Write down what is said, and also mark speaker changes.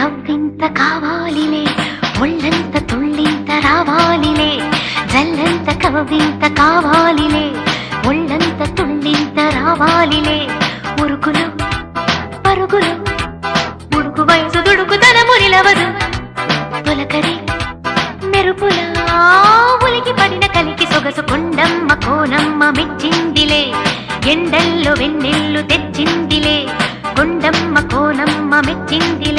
Speaker 1: కవ్వింత కావాలిలే ఒళ్ళంత తుళ్ళింత రావాలిలే జల్లంత కవ్వింత కావాలిలే ఒళ్ళంత తుళ్ళింత రావాలిలే ఉరుకులు పరుగులు ముడుకు వయసు దుడుకుతనము నిలవదు తొలకరి మెరుపులా ఉలికి పడిన కలికి సొగసు కొండమ్మ కోనమ్మ మెచ్చిందిలే ఎండల్లో వెన్నెల్లు తెచ్చిందిలే కొండమ్మ కోనమ్మ మెచ్చింది